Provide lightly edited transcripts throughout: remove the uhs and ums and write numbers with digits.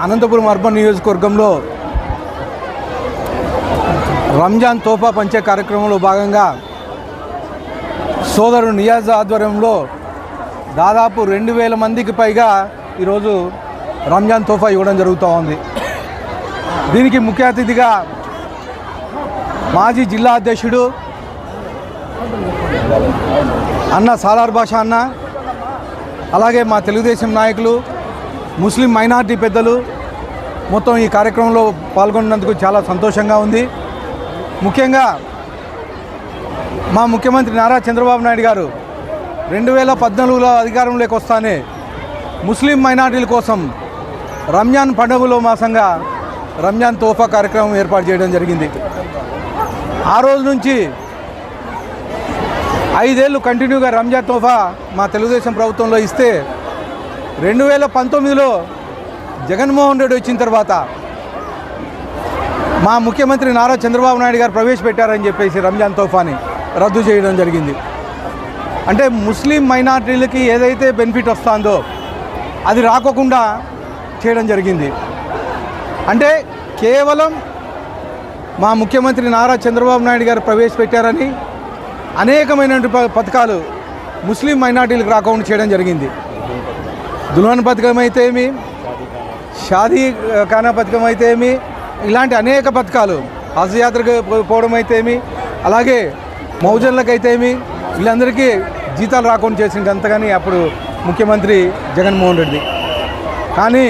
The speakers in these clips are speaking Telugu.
అనంతపురం అర్బన్ నియోజకవర్గంలో రంజాన్ తోఫా పంచే కార్యక్రమంలో భాగంగా సోదరుడు నియాజ్ ఆధ్వర్యంలో దాదాపు 2000 మందికి పైగా ఈరోజు రంజాన్ తోఫా ఇవ్వడం జరుగుతూ ఉంది. దీనికి ముఖ్య అతిథిగా మాజీ జిల్లా అధ్యక్షుడు అన్న సాలార్ భాష అన్న, అలాగే మా తెలుగుదేశం నాయకులు, ముస్లిం మైనార్టీ పెద్దలు మొత్తం ఈ కార్యక్రమంలో పాల్గొన్నందుకు చాలా సంతోషంగా ఉంది. ముఖ్యంగా మా ముఖ్యమంత్రి నారా చంద్రబాబు నాయుడు గారు 2014లో అధికారంలోకి వస్తానే ముస్లిం మైనార్టీల కోసం రంజాన్ పండుగలో మాసంగా రంజాన్ తోఫా కార్యక్రమం ఏర్పాటు చేయడం జరిగింది. ఆ రోజు నుంచి 5 ఏళ్ళు కంటిన్యూగా రంజాన్ తోఫా మా తెలుగుదేశం ప్రభుత్వంలో ఇస్తే 2019లో జగన్మోహన్ రెడ్డి వచ్చిన తర్వాత మా ముఖ్యమంత్రి నారా చంద్రబాబు నాయుడు గారు ప్రవేశపెట్టారని చెప్పేసి రంజాన్ తోఫాని రద్దు చేయడం జరిగింది. అంటే ముస్లిం మైనార్టీలకి ఏదైతే బెనిఫిట్ వస్తుందో అది రాకోకుండా చేయడం జరిగింది. అంటే కేవలం మా ముఖ్యమంత్రి నారా చంద్రబాబు నాయుడు గారు ప్రవేశపెట్టారని అనేకమైన పథకాలు ముస్లిం మైనార్టీలకు రాకుండా చేయడం జరిగింది. దుల్హన్ పథకం అయితే ఏమి, షాదీ ఖానా పథకం అయితే ఏమి, ఇలాంటి అనేక పథకాలు, హజ్ యాత్రకు పోవడం అయితే ఏమి, అలాగే మౌజన్లకు ఏమి, వీళ్ళందరికీ జీతాలు రాకుండా చేసింది అంతగాని అప్పుడు ముఖ్యమంత్రి జగన్మోహన్ రెడ్డి. కానీ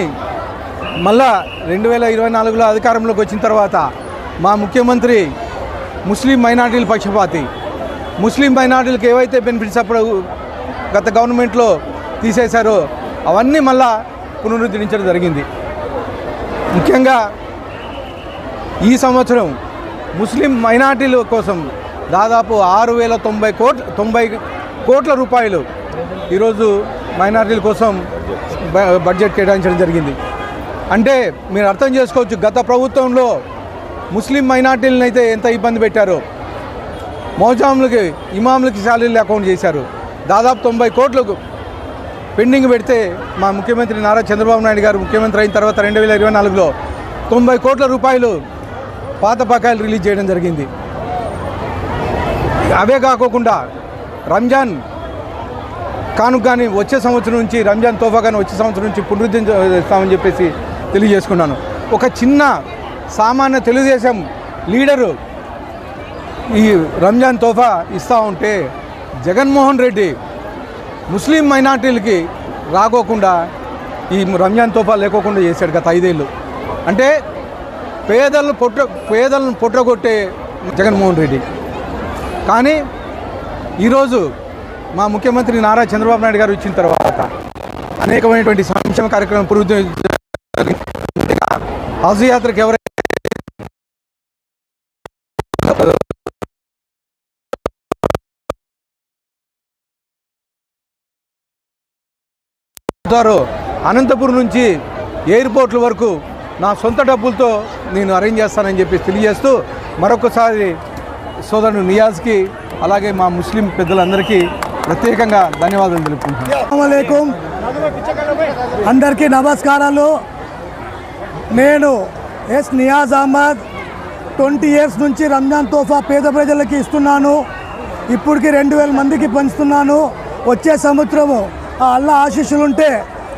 మళ్ళా 2024లో అధికారంలోకి వచ్చిన తర్వాత మా ముఖ్యమంత్రి ముస్లిం మైనార్టీల పక్షపాతి. ముస్లిం మైనార్టీలకు ఏవైతే బెనిఫిట్స్ అప్పుడు గత గవర్నమెంట్లో తీసేశారో అవన్నీ మళ్ళా పునరుద్ధరించడం జరిగింది. ముఖ్యంగా ఈ సంవత్సరం ముస్లిం మైనార్టీల కోసం దాదాపు 6090 కోట్ల రూపాయలు ఈరోజు మైనార్టీల కోసం బడ్జెట్ కేటాయించడం జరిగింది. అంటే మీరు అర్థం చేసుకోవచ్చు, గత ప్రభుత్వంలో ముస్లిం మైనార్టీలను అయితే ఎంత ఇబ్బంది పెట్టారో, మౌజాములకి ఇమాములకి శాలరీలు అకౌంట్ చేశారు. దాదాపు 90 కోట్లకు పెండింగ్ పెడితే మా ముఖ్యమంత్రి నారా చంద్రబాబు నాయుడు గారు ముఖ్యమంత్రి అయిన తర్వాత 2024లో 90 కోట్ల రూపాయలు పాత బకాయిలు రిలీజ్ చేయడం జరిగింది. అవే కాకోకుండా రంజాన్ కానుక కానీ వచ్చే సంవత్సరం నుంచి, రంజాన్ తోఫా కానీ వచ్చే సంవత్సరం నుంచి పునరుద్ధరిస్తామని చెప్పేసి తెలియజేసుకున్నాను. ఒక చిన్న సామాన్య తెలుగుదేశం లీడరు ఈ రంజాన్ తోఫా ఇస్తూ ఉంటే జగన్మోహన్ రెడ్డి ముస్లిం మైనార్టీలకి రాకోకుండా ఈ రంజాన్ తోఫా లేకోకుండా చేశాడు గత 5 ఏళ్ళు. అంటే పేదలను పొట్టగొట్టే జగన్మోహన్ రెడ్డి. కానీ ఈరోజు మా ముఖ్యమంత్రి నారా చంద్రబాబు నాయుడు గారు ఇచ్చిన తర్వాత అనేకమైనటువంటి సంక్షేమ కార్యక్రమం హజ్ యాత్రకు ఎవరైతే అనంతపురం నుంచి ఎయిర్పోర్ట్ల వరకు నా సొంత డబ్బులతో నేను అరేంజ్ చేస్తానని చెప్పి తెలియజేస్తూ మరొకసారి సోదరుడు నియాజ్కి అలాగే మా ముస్లిం పెద్దలందరికీ ప్రత్యేకంగా ధన్యవాదాలు తెలుపుకుంటున్నాను. అస్సలాముఅలైకుం, అందరికీ నమస్కారాలు. నేను ఎస్ నియాజ్ అహ్మద్ 20 years నుంచి రంజాన్ తోఫా పేద ప్రజలకి ఇస్తున్నాను. ఇప్పటికి 2000 మందికి పంచుతున్నాను. వచ్చే సంవత్సరము ఆ అల్లా ఆశీస్సులుంటే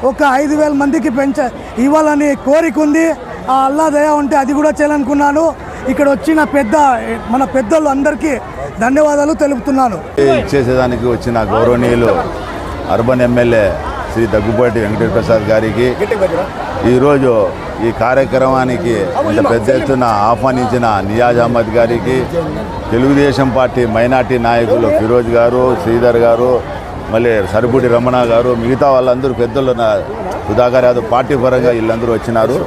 ఒక 5000 మందికి ఇవ్వాలని కోరిక ఉంది. ఆ అల్లా దయ ఉంటే అది కూడా చేయాలనుకున్నాను. ఇక్కడ వచ్చిన మన పెద్దలు అందరికీ ధన్యవాదాలు తెలుపుతున్నాను. చేసేదానికి వచ్చిన గౌరవనీయులు అర్బన్ ఎమ్మెల్యే శ్రీ దగ్గుబాటి వెంకటేశ్వర ప్రసాద్ గారికి, ఈరోజు ఈ కార్యక్రమానికి ఇంత పెద్ద ఎత్తున ఆహ్వానించిన నియాజ్ అహ్మద్ గారికి, తెలుగుదేశం పార్టీ మైనార్టీ నాయకులు ఫిరోజ్ గారు, శ్రీధర్ గారు, మళ్ళీ సరిపూడి రమణ గారు, మిగతా వాళ్ళందరూ పెద్దలు, సుధాకర్ యాదవ్ పార్టీ పరంగా వీళ్ళందరూ వచ్చినారు.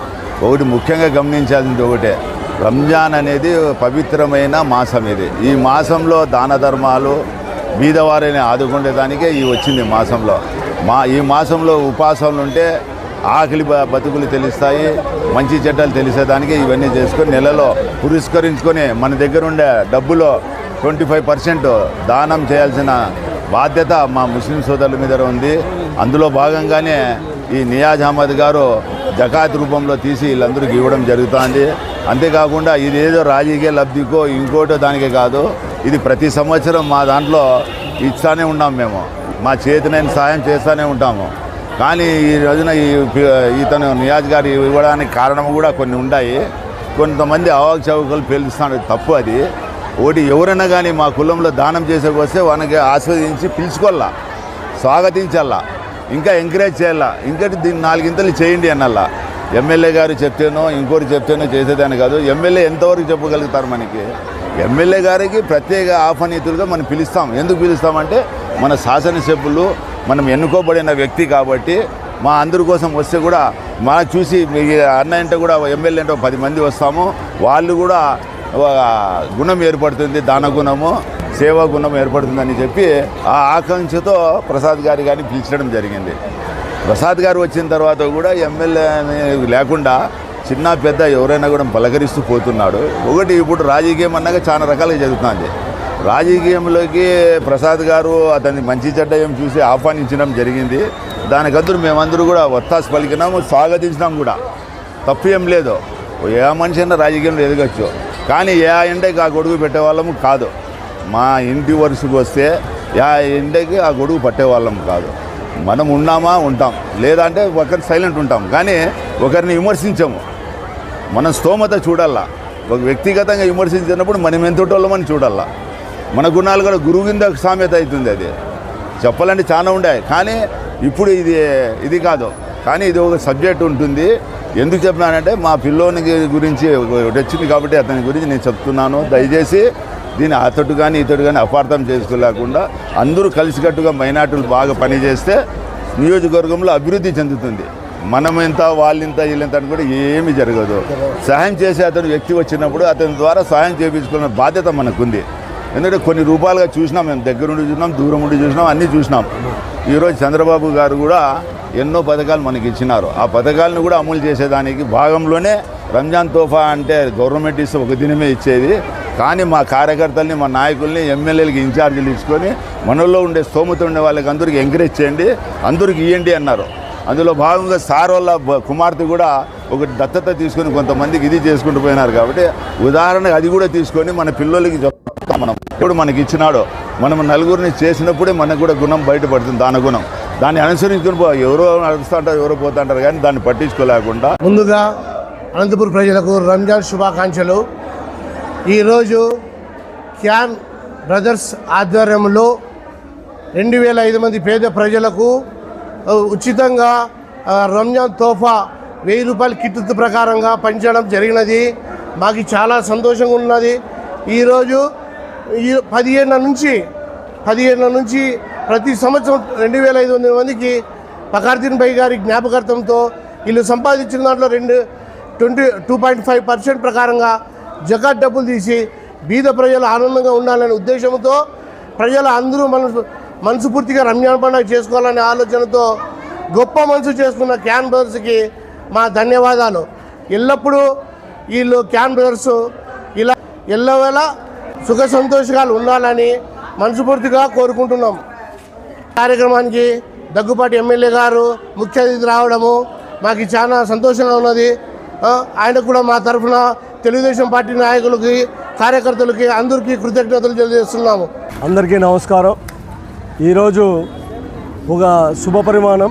ఒకటి ముఖ్యంగా గమనించాల్సింది ఒకటే, రంజాన్ అనేది పవిత్రమైన మాసం. ఈ మాసంలో దాన ధర్మాలు బీదవారిని ఆదుకునేదానికే వచ్చింది మాసంలో. ఈ మాసంలో ఉపాసనలు ఉంటే ఆకలి బతుకులు తెలుస్తాయి, మంచి చెడ్డలు తెలిసేదానికి ఇవన్నీ చేసుకొని నెలలో పురస్కరించుకొని మన దగ్గర ఉండే డబ్బులో 25% దానం చేయాల్సిన బాధ్యత మా ముస్లిం సోదరుల మీద ఉంది. అందులో భాగంగానే ఈ నియాజ్ అహ్మద్ గారు జకాత్ రూపంలో తీసి వీళ్ళందరికీ ఇవ్వడం జరుగుతుంది. అంతేకాకుండా ఇదేదో రాజకీయ లబ్ధికో ఇంకోటో దానికే కాదు, ఇది ప్రతి సంవత్సరం మా దాంట్లో ఇస్తానే ఉన్నాం. మేము మా చేతినైన సాయం చేస్తూనే ఉంటాము. కానీ ఈ రోజున ఇతను నియాజ్ గారు ఇవ్వడానికి కారణం కూడా కొన్ని ఉన్నాయి. కొంతమంది అవకచవకలు పేలుస్తున్నాడు, తప్పు అది. ఒకటి ఎవరైనా కానీ మా కులంలో దానం చేసేకి వస్తే వాళ్ళకి ఆస్వాదించి పిలుచుకోవాలా, స్వాగతించాలా, ఇంకా ఎంకరేజ్ చేయాలా, ఇంకటి దీన్ని 4 ఇంతలు చేయండి అన్నల్లా. ఎమ్మెల్యే గారు చెప్తేనో ఇంకోటి చెప్తేనో చేసేదాన్ని కాదు. ఎమ్మెల్యే ఎంతవరకు చెప్పగలుగుతారు? మనకి ఎమ్మెల్యే గారికి ప్రత్యేక ఆహ్వానితులుగా మనం పిలుస్తాం. ఎందుకు పిలుస్తామంటే మన శాసనసభ్యులు, మనం ఎన్నుకోబడిన వ్యక్తి కాబట్టి మా అందరి కోసం వస్తే కూడా మా చూసి అన్న అంటే కూడా ఎమ్మెల్యే అంటే 10 మంది వస్తాము. వాళ్ళు కూడా గుణం ఏర్పడుతుంది, దాన గుణము, సేవా గుణం ఏర్పడుతుందని చెప్పి ఆ ఆకాంక్షతో ప్రసాద్ గారి కానీ పిలిచడం జరిగింది. ప్రసాద్ గారు వచ్చిన తర్వాత కూడా ఎమ్మెల్యే లేకుండా చిన్న పెద్ద ఎవరైనా కూడా పలకరిస్తూ పోతున్నాడు. ఒకటి ఇప్పుడు రాజకీయం అన్నాక చాలా రకాలుగా జరుగుతుంది. రాజకీయంలోకి ప్రసాద్ గారు అతన్ని మంచి చెడ్డ ఏం చూసి ఆహ్వానించడం జరిగింది. దానికందరూ మేమందరూ కూడా ఒత్తాసు పలికినాము, స్వాగతించినాం కూడా. తప్పు ఏం లేదు, ఏ మనిషి అయినా రాజకీయంలో ఎదగచ్చు. కానీ ఏ ఎండకి ఆ గొడుగు పెట్టేవాళ్ళము కాదు. మా ఇంటి వరుసకు వస్తే ఆ ఎండకి ఆ గొడుగు పట్టేవాళ్ళం కాదు. మనం ఉన్నామా ఉంటాం, లేదంటే ఒకరి సైలెంట్ ఉంటాం, కానీ ఒకరిని విమర్శించము. మనం స్తోమత చూడాలా. ఒక వ్యక్తిగతంగా విమర్శించినప్పుడు మనం ఎంతటోళ్ళమని చూడాలా. మన గుణాలు కూడా గురువు కింద సామెత అవుతుంది. అది చెప్పాలంటే చాలా ఉన్నాయి, కానీ ఇప్పుడు ఇది కాదు. కానీ ఇది ఒక సబ్జెక్ట్ ఉంటుంది. ఎందుకు చెప్పినానంటే మా పిల్లోని గురించి వచ్చింది కాబట్టి అతని గురించి నేను చెప్తున్నాను. దయచేసి దీన్ని అతడు కానీ ఇతడు కానీ అపార్థం చేసుకోలేకుండా అందరూ కలిసికట్టుగా మైనార్టీలు బాగా పనిచేస్తే నియోజకవర్గంలో అభివృద్ధి చెందుతుంది. మనం ఎంత వాళ్ళింత వీళ్ళంత అని కూడా ఏమీ జరగదు. సహాయం చేసే అతను వ్యక్తి వచ్చినప్పుడు అతని ద్వారా సహాయం చేయించుకున్న బాధ్యత మనకుంది. ఎందుకంటే కొన్ని రూపాలుగా చూసినాం, మేము దగ్గరుండి చూసినాం, దూరం ఉండి చూసినాం, అన్నీ చూసినాం. ఈరోజు చంద్రబాబు గారు కూడా ఎన్నో పథకాలు మనకి ఇచ్చినారు. ఆ పథకాలను కూడా అమలు చేసేదానికి భాగంలోనే రంజాన్ తోఫా అంటే గవర్నమెంట్ ఇస్తే ఒక దినమే ఇచ్చేది. కానీ మా కార్యకర్తల్ని, మా నాయకుల్ని, ఎమ్మెల్యేలకి ఇన్ఛార్జీలు ఇచ్చుకొని మనలో ఉండే స్తోమత ఉండే వాళ్ళకి అందరికీ ఎంకరేజ్ చేయండి, అందరికి ఇవ్వండి అన్నారు. అందులో భాగంగా సార్ వాళ్ళ కుమార్తె కూడా ఒక దత్తత తీసుకొని కొంతమందికి ఇది చేసుకుంటూ పోయినారు. కాబట్టి ఉదాహరణకు అది కూడా తీసుకొని మన పిల్లలకి చెప్తాం. మనం ఇప్పుడు మనకి ఇచ్చినాడు, మనం నలుగురిని చేసినప్పుడే మనకు కూడా గుణం బయటపడుతుంది, దాని గుణం. దాన్ని అనుసరించుకుని ఎవరో నడుస్తూ ఉంటారు, ఎవరో పోతూ ఉంటారు, కానీ దాన్ని పట్టించుకోలేకుండా. ముందుగా అనంతపురం ప్రజలకు రంజాన్ శుభాకాంక్షలు. ఈరోజు క్యాన్ బ్రదర్స్ ఆధ్వర్యంలో 2500 మంది పేద ప్రజలకు ఉచితంగా రంజాన్ తోఫా 1000 రూపాయల కిట్ ప్రకారంగా పంచడం జరిగినది. మాకు చాలా సంతోషంగా ఉన్నది. ఈరోజు 15 నుంచి ప్రతి సంవత్సరం 2500 మందికి ఫఖరుద్దీన్ భాయ్ గారి జ్ఞాపకార్థంతో వీళ్ళు సంపాదించిన దాంట్లో 2.5% ప్రకారంగా జకాత్ డబ్బులు తీసి బీద ప్రజలు ఆనందంగా ఉండాలనే ఉద్దేశంతో ప్రజలు అందరూ మనస్ఫూర్తిగా రంజాన్ పండుగ చేసుకోవాలనే ఆలోచనతో గొప్ప మనసు చేసుకున్న క్యాన్ బ్రదర్స్కి మా ధన్యవాదాలు. ఎల్లప్పుడూ వీళ్ళు క్యాన్ బ్రదర్స్ ఇలా ఎల్లవేళ సుఖ సంతోషాలు ఉండాలని మనస్ఫూర్తిగా కోరుకుంటున్నాం. కార్యక్రమానికి దగ్గుపాటి ఎమ్మెల్యే గారు ముఖ్య అతిథి రావడము మాకు చాలా సంతోషంగా ఉన్నది. ఆయనకు కూడా మా తరఫున తెలుగుదేశం పార్టీ నాయకులకి, కార్యకర్తలకి అందరికీ కృతజ్ఞతలు తెలియజేస్తున్నాము. అందరికీ నమస్కారం. ఈరోజు ఒక శుభ పరిమాణం.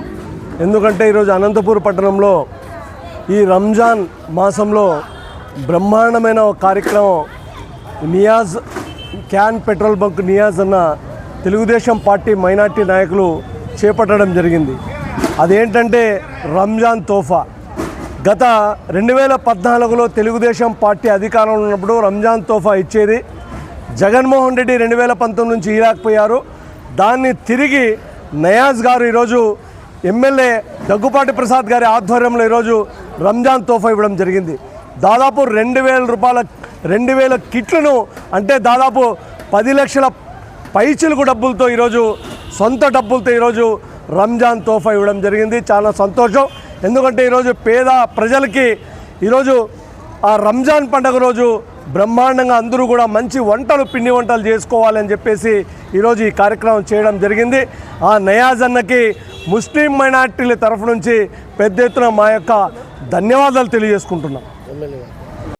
ఎందుకంటే ఈరోజు అనంతపూర్ పట్టణంలో ఈ రంజాన్ మాసంలో బ్రహ్మాండమైన ఒక కార్యక్రమం Niaz can petrol bunk Niaz అన్న తెలుగుదేశం పార్టీ మైనార్టీ నాయకులు చేపట్టడం జరిగింది. అదేంటంటే రంజాన్ తోఫా. గత 2014లో తెలుగుదేశం పార్టీ అధికారంలో ఉన్నప్పుడు రంజాన్ తోఫా ఇచ్చేది. జగన్మోహన్ రెడ్డి 2019 నుంచి ఇవ్వలేకపోయారు. దాన్ని తిరిగి నయాజ్ గారు ఈరోజు ఎమ్మెల్యే దగ్గుపాటి ప్రసాద్ గారి ఆధ్వర్యంలో ఈరోజు రంజాన్ తోఫా ఇవ్వడం జరిగింది. దాదాపు 2000 కిట్లను, అంటే దాదాపు 10 లక్షల పైచిలుకు డబ్బులతో ఈరోజు సొంత డబ్బులతో ఈరోజు రంజాన్ తోఫా ఇవ్వడం జరిగింది. చాలా సంతోషం. ఎందుకంటే ఈరోజు పేద ప్రజలకి ఈరోజు ఆ రంజాన్ పండుగ రోజు బ్రహ్మాండంగా అందరూ కూడా మంచి పిండి వంటలు చేసుకోవాలని చెప్పేసి ఈరోజు ఈ కార్యక్రమం చేయడం జరిగింది. ఆ నయాజ్ అన్నకి ముస్లిం మైనార్టీల తరఫు నుంచి పెద్ద ఎత్తున మా యొక్క ధన్యవాదాలు తెలియజేసుకుంటున్నాం. ఎమ్మెల్యే గారు